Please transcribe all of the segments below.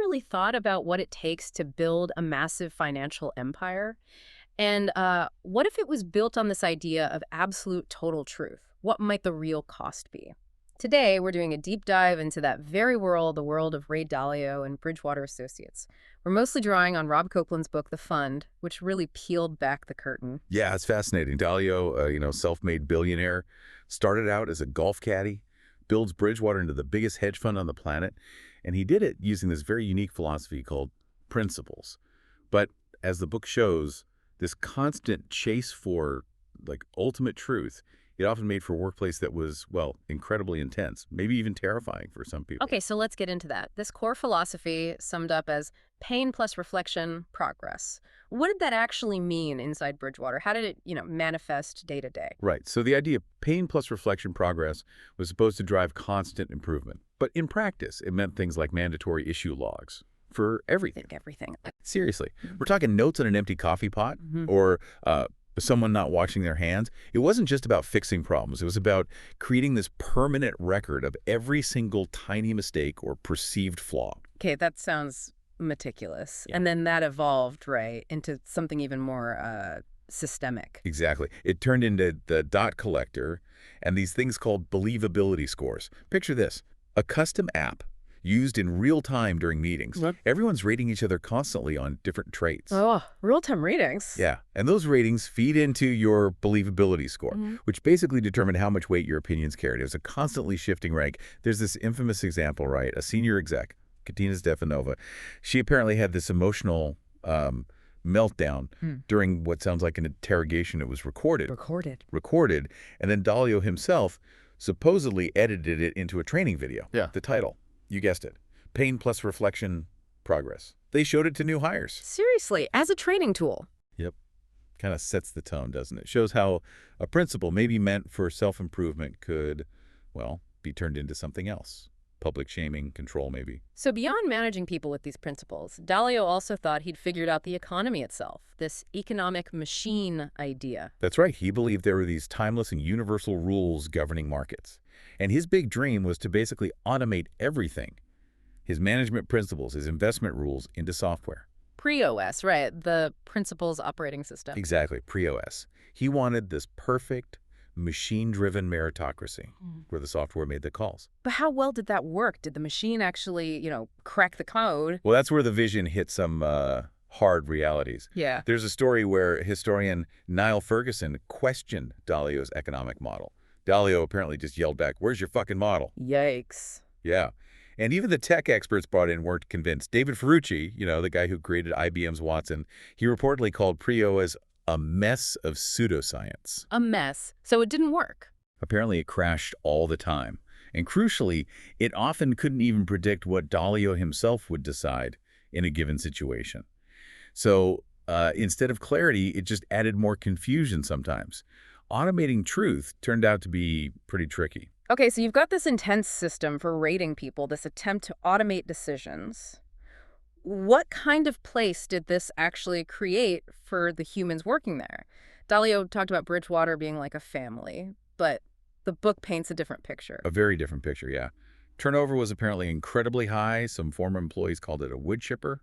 really thought about what it takes to build a massive financial empire. And what if it was built on this idea of absolute total truth? What might the real cost be? Today, we're doing a deep dive into that very world, the world of Ray Dalio and Bridgewater Associates. We're mostly drawing on Rob Copeland's book, The Fund, which really peeled back the curtain. Yeah, it's fascinating. Dalio, self-made billionaire, started out as a golf caddy, builds Bridgewater into the biggest hedge fund on the planet, and he did it using this very unique philosophy called principles. But as the book shows, this constant chase for, ultimate truth, it often made for a workplace that was, well, incredibly intense, maybe even terrifying for some people. Okay, so let's get into that. This core philosophy summed up as pain plus reflection, progress. What did that actually mean inside Bridgewater? How did it, manifest day to day? Right. So the idea of pain plus reflection progress was supposed to drive constant improvement. But in practice, it meant things like mandatory issue logs for everything. Everything. Seriously. We're talking notes on an empty coffee pot or someone not washing their hands. It wasn't just about fixing problems. It was about creating this permanent record of every single tiny mistake or perceived flaw. Okay, that sounds meticulous. Yeah. And then that evolved, right, into something even more systemic. Exactly. It turned into the dot collector and these things called believability scores. Picture this, a custom app used in real time during meetings. What? Everyone's rating each other constantly on different traits. Oh, real-time readings. Yeah, and those ratings feed into your believability score, which basically determined how much weight your opinions carried. It was a constantly shifting rank. There's this infamous example, right? A senior exec, Katina Stefanova, she apparently had this emotional meltdown during what sounds like an interrogation. It was recorded, and then Dalio himself supposedly edited it into a training video. Yeah. The title, you guessed it, Pain plus Reflection, Progress. They showed it to new hires. Seriously, as a training tool. Yep. Kind of sets the tone, doesn't it? Shows how a principle maybe meant for self-improvement could, well, be turned into something else. Public shaming, control maybe. So beyond managing people with these principles, Dalio also thought he'd figured out the economy itself, this economic machine idea. That's right. He believed there were these timeless and universal rules governing markets. And his big dream was to basically automate everything. His management principles, his investment rules into software. Pre-OS, right, the principles operating system. Exactly, pre-OS. He wanted this perfect, machine-driven meritocracy where the software made the calls. But how well did that work? Did the machine actually, crack the code? Well, that's where the vision hit some hard realities. Yeah. There's a story where historian Niall Ferguson questioned Dalio's economic model. Dalio apparently just yelled back, "Where's your fucking model?" Yikes. Yeah. And even the tech experts brought in weren't convinced. David Ferrucci, the guy who created IBM's Watson, he reportedly called pre-OS a mess of pseudoscience. A mess. So it didn't work. Apparently it crashed all the time. And crucially, it often couldn't even predict what Dalio himself would decide in a given situation. So instead of clarity, it just added more confusion sometimes. Automating truth turned out to be pretty tricky. Okay, so you've got this intense system for rating people, this attempt to automate decisions. What kind of place did this actually create for the humans working there? Dalio talked about Bridgewater being like a family, but the book paints a different picture. A very different picture, yeah. Turnover was apparently incredibly high. Some former employees called it a wood chipper.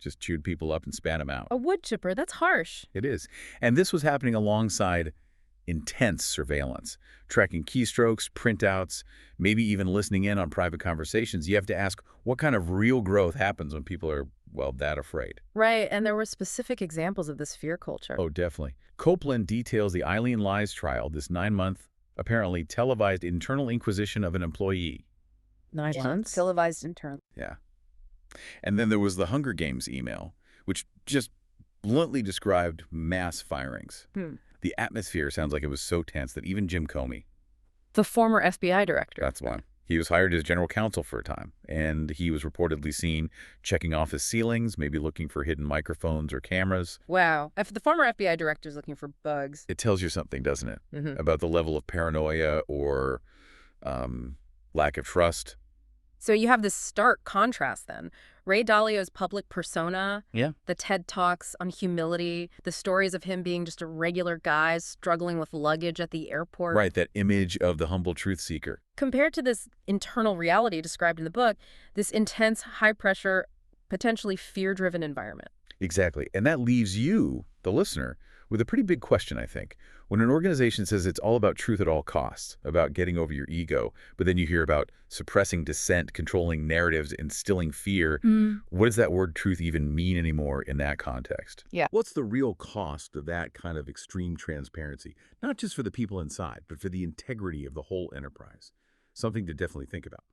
Just chewed people up and spat them out. A wood chipper, that's harsh. It is. And this was happening alongside intense surveillance, tracking keystrokes, printouts, maybe even listening in on private conversations. You have to ask what kind of real growth happens when people are, well, that afraid. Right, and there were specific examples of this fear culture. Oh, definitely. Copeland details the Eileen Lies trial, this 9-month, apparently televised internal inquisition of an employee. 9 months? Televised intern. Yeah. And then there was the Hunger Games email, which just bluntly described mass firings. The atmosphere sounds like it was so tense that even Jim Comey, The former FBI director. that's one, he was hired as general counsel for a time, and he was reportedly seen checking off his ceilings, maybe looking for hidden microphones or cameras. Wow. If the former FBI director is looking for bugs. It tells you something, doesn't it, about the level of paranoia or lack of trust. So you have this stark contrast then. Ray Dalio's public persona, Yeah. the TED Talks on humility, the stories of him being just a regular guy struggling with luggage at the airport. Right, that image of the humble truth seeker. Compared to this internal reality described in the book, this intense, high-pressure, potentially fear-driven environment. Exactly. And that leaves you, the listener, with a pretty big question, I think. When an organization says it's all about truth at all costs, about getting over your ego, but then you hear about suppressing dissent, controlling narratives, instilling fear, what does that word truth even mean anymore in that context? Yeah. What's the real cost of that kind of extreme transparency? Not just for the people inside, but for the integrity of the whole enterprise. Something to definitely think about.